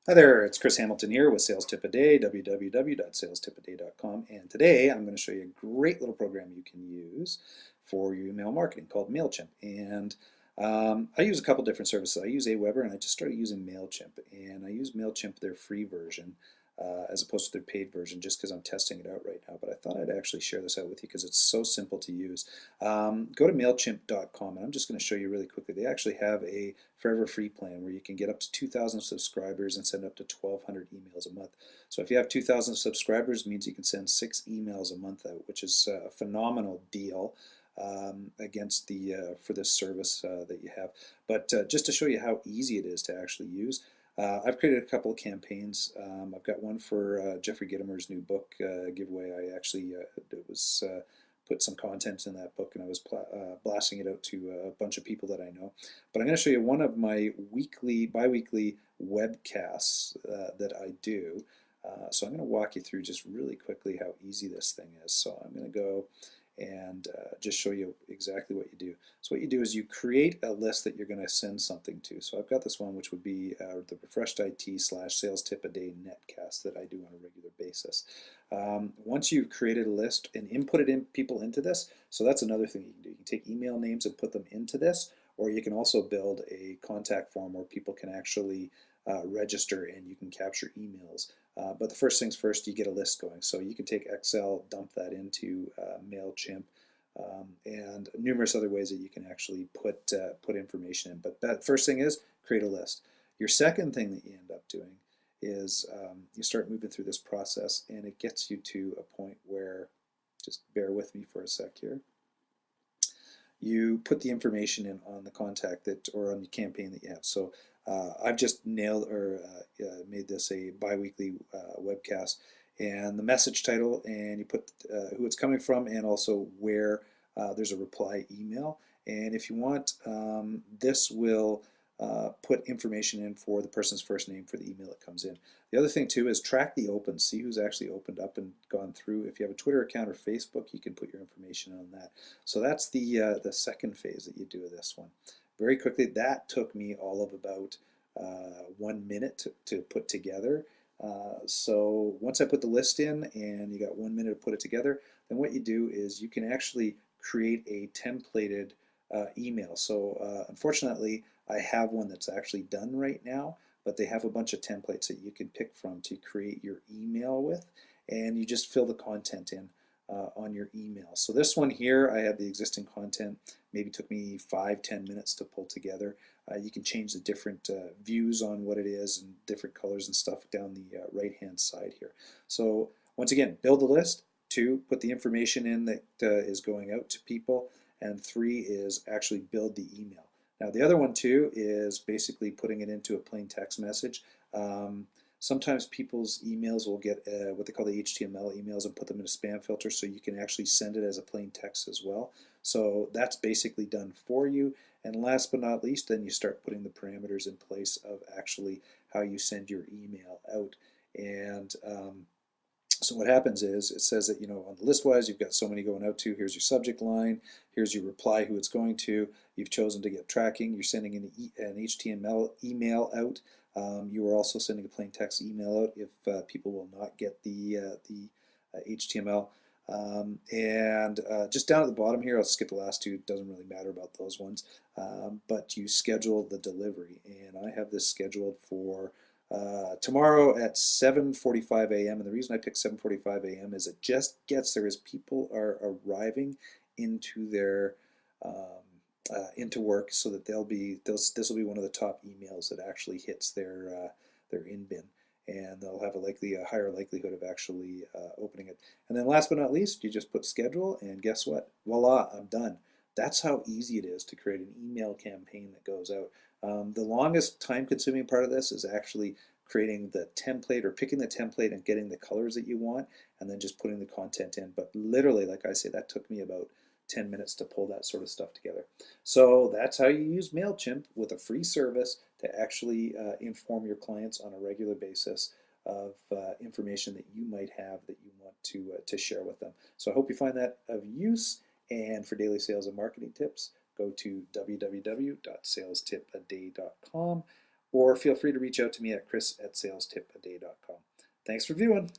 Hi there, it's Chris Hamilton here with Sales Tip a Day, www.salestipaday.com, and today I'm going to show you a great little program you can use for your email marketing called Mailchimp. And I use a couple different services. I use Aweber, and I just started using Mailchimp, and I use Mailchimp their free version as opposed to their paid version, just because I'm testing it out right now. But I thought I'd actually share this out with you because it's so simple to use. Go to Mailchimp.com, and I'm just going to show you really quickly. They actually have a forever free plan where you can get up to 2,000 subscribers and send up to 1,200 emails a month. So if you have 2,000 subscribers, it means you can send 6 emails a month out, which is a phenomenal deal against the for this service that you have. But just to show you how easy it is to actually use, I've created a couple of campaigns. I've got one for Jeffrey Gitomer's new book giveaway. I actually it was put some content in that book, and I was blasting it out to a bunch of people that I know. But I'm going to show you one of my bi-weekly webcasts that I do. So I'm going to walk you through just really quickly how easy this thing is. So I'm going to go and just show you exactly what you do. So what you do is you create a list that you're going to send something to. So I've got this one, which would be the Refreshed IT / Sales Tip a Day netcast that I do on a regular basis. Once you've created a list and inputted people into this, so that's another thing you can do. You can take email names and put them into this, or you can also build a contact form where people can actually register and you can capture emails. But the first things first, you get a list going. So you can take Excel, dump that into Mailchimp, and numerous other ways that you can actually put information in. But that first thing is create a list. Your second thing that you end up doing is you start moving through this process, and it gets you to a point where, just bear with me for a sec here, you put the information in on the contact that or on the campaign that you have. So I've just nailed or made this a bi-weekly webcast, and the message title, and you put who it's coming from, and also where there's a reply email. And if you want, this will put information in for the person's first name for the email that comes in. The other thing too is track the opens, see who's actually opened up and gone through. If you have a Twitter account or Facebook, you can put your information on that. So that's the second phase that you do of this one. Very quickly, that took me all of about 1 minute to put together. So once I put the list in and you got 1 minute to put it together, then what you do is you can actually create a templated email. So unfortunately, I have one that's actually done right now, but they have a bunch of templates that you can pick from to create your email with, and you just fill the content in on your email. So this one here, I have the existing content, maybe took me 5-10 minutes to pull together. You can change the different views on what it is and different colors and stuff down the right hand side here. So once again, build a list. 2, put the information in that is going out to people, and 3 is actually build the email. Now the other one too is basically putting it into a plain text message. Sometimes people's emails will get what they call the HTML emails and put them in a spam filter, so you can actually send it as a plain text as well. So that's basically done for you. And last but not least, then you start putting the parameters in place of actually how you send your email out. And so what happens is it says that, on the list wise, you've got so many going out to. Here's your subject line. Here's your reply, who it's going to. You've chosen to get tracking. You're sending an HTML email out. You are also sending a plain text email out if people will not get the HTML. And just down at the bottom here, I'll skip the last two. It doesn't really matter about those ones. But you schedule the delivery. And I have this scheduled for tomorrow at 7:45 a.m. And the reason I picked 7:45 a.m. is it just gets there as people are arriving into their into work, so that this will be one of the top emails that actually hits their in bin, and they'll have a higher likelihood of actually opening it. And then last but not least, you just put schedule, and guess what? Voila, I'm done. That's how easy it is to create an email campaign that goes out. The longest time-consuming part of this is actually creating the template or picking the template and getting the colors that you want, and then just putting the content in. But literally, like I say, that took me about 10 minutes to pull that sort of stuff together. So that's how you use Mailchimp with a free service to actually inform your clients on a regular basis of information that you might have that you want to share with them. So I hope you find that of use. And for daily sales and marketing tips, go to www.salestipaday.com, or feel free to reach out to me at chris@salestipaday.com. Thanks for viewing.